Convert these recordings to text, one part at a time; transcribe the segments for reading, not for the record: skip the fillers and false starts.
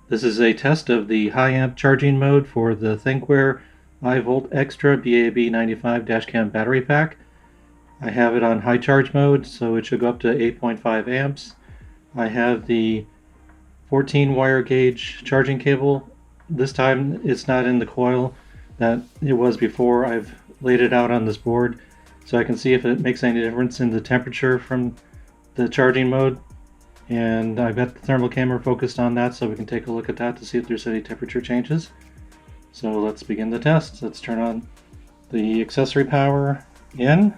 This is a test of the high amp charging mode for the Thinkware iVolt Xtra BAB-95 dashcam battery pack. I have it on high charge mode, so it should go up to 8.5 amps. I have the 14 wire gauge charging cable. This time it's not in the coil that it was before. I've laid it out on this board so I can see if it makes any difference in the temperature from the charging mode. And I've got the thermal camera focused on that so we can take a look at that to see if there's any temperature changes. So let's begin the test. Let's turn on the accessory power in.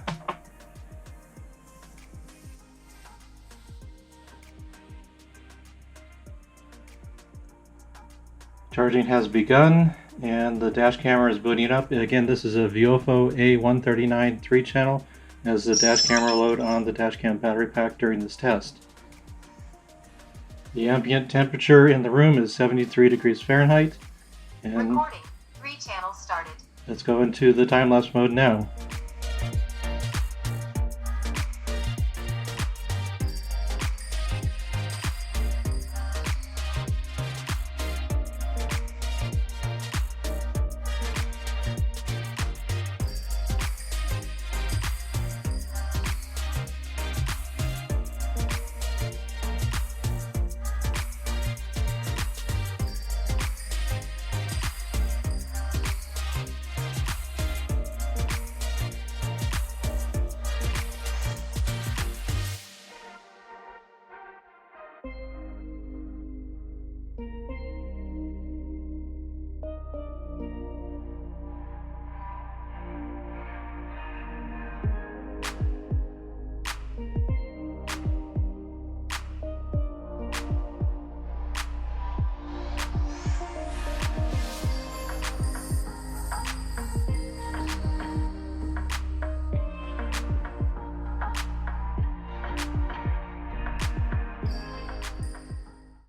Charging has begun and the dash camera is booting up. Again, this is a Viofo A139 3-channel as the dash camera load on the dashcam battery pack during this test. The ambient temperature in the room is 73 degrees Fahrenheit. And recording. 3 channels started. Let's go into the time-lapse mode now.